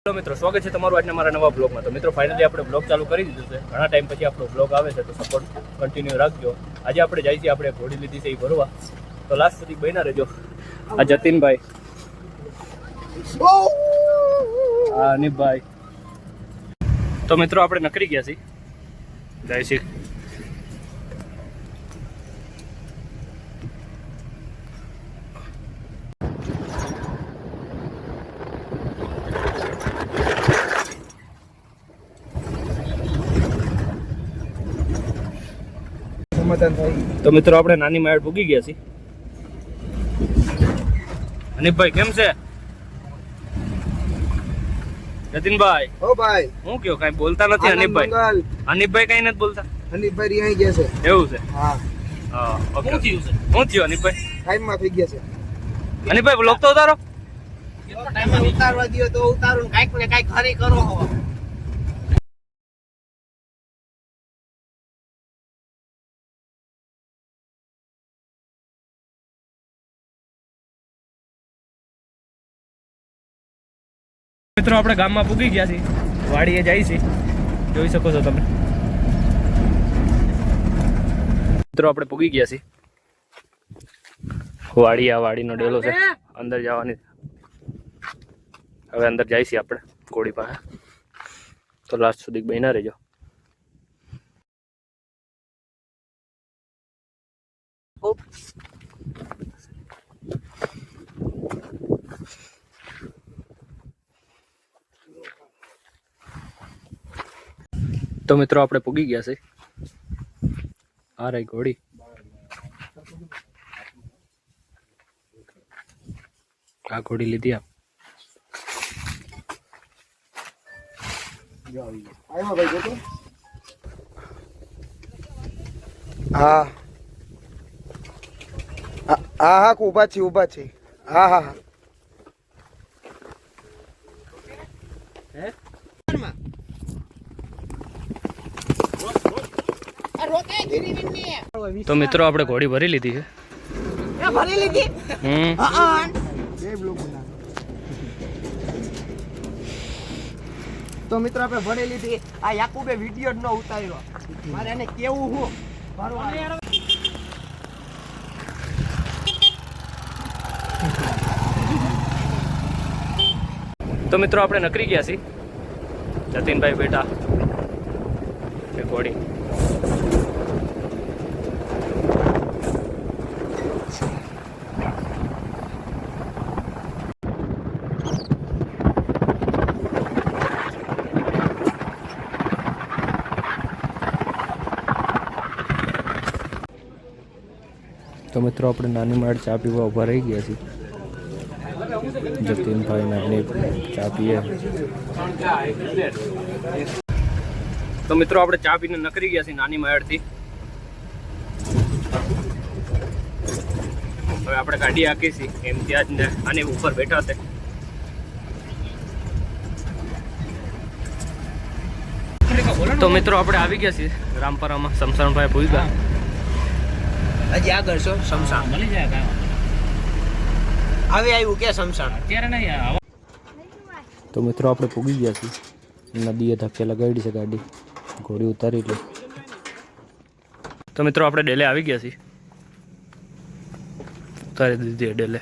તો મિત્રો સ્વાગત છે તમારું આજના મારા નવા બ્લોગમાં। તો મિત્રો ફાઇનલી આપણે બ્લોગ ચાલુ કરી દીધું છે। ઘણા ટાઈમ પછી આપણો બ્લોગ આવે છે, તો સપોર્ટ કન્ટિન્યુ રાખજો। આજે આપણે જઈએ છીએ, આપણે ઘોડી લીધી છે એ ભરવા, તો લાસ્ટ સુધી બન્યા રહેજો। આ જતીનભાઈ, આ અનિપભાઈ। તો મિત્રો આપણે નકરી ગયા છીએ, જય શ્રી तो मित्रों આપણે નાની માળ પૂગી ગયા છીએ। અનિપભાઈ કેમ છે? જતીનભાઈ ઓ ભાઈ હું કયો કઈ બોલતા નથી? અનિપભાઈ કઈ નથી બોલતા? અનિપભાઈ અહીં ગયા છે। એવું છે? હા હા ઓકે। શું થયું અનિપભાઈ? ટાઈમ માં થઈ ગયા છે। અનિપભાઈ બ્લોગ તો ઉતારો। ટાઈમ માં ઉતારવા દિયો તો ઉતારો ને કાઈક ને કાઈક ખરી કરો હો। મિત્રો આપણે ગામમાં પૂગી ગયા છીએ, વાડીએ જાય છે, જોઈ શકો છો તમે। મિત્રો આપણે પૂગી ગયા છીએ વાડી, આ વાડીનો ડેલો છે, અંદર જવાની। હવે અંદર જાય છે આપણે ઘોડી પાસે, તો લાસ્ટ સુધી બન્યા રહેજો। તો મિત્રો આપણે પૂગી ગયા છે, આ રહી ઘોડી। આ ઘોડી લીધી આપ। હા હા હા ઉભા છે। હા હા તો મિત્રો આપણે ઘોડી ભરી લીધી છે। તો મિત્રો આપણે ભણી લીધી। આ યાકુબે વિડિયો જ ન ઉતાર્યો, મારે એને કેવું હું તો મિત્રો આપણે નકરી ગયા છીએ, જતીનભાઈ બેટા એ ઘોડી। તો મિત્રો આપણે નાની માળ ચા પીવા ઉભા રહી ગયા છીએ, જતીનભાઈ નાની ચા પીએ। તો મિત્રો આપણે ચા પીને નકરી ગયા છીએ નાની માળથી। હવે આપણે ગાડી હાકી છીએ, એમ ત્યાં જ આની ઉપર બેઠા છે। તો મિત્રો આપણે આવી ગયા છીએ રામપરામાં, શમશાનભાઈ ભૂલગા। હજી આગળ છો શમશાન મળી જાય કામ હવે આવ્યું કે શમશાન અત્યારે નહીં। તો મિત્રો આપણે પૂગી ગયા છીએ, નદીએ ધક્કે લગાડી છે ગાડી, ઘોડી ઉતારી લે। તો મિત્રો આપણે ડેલે આવી ગયા છીએ, ઉતારી દીધી ડેલે।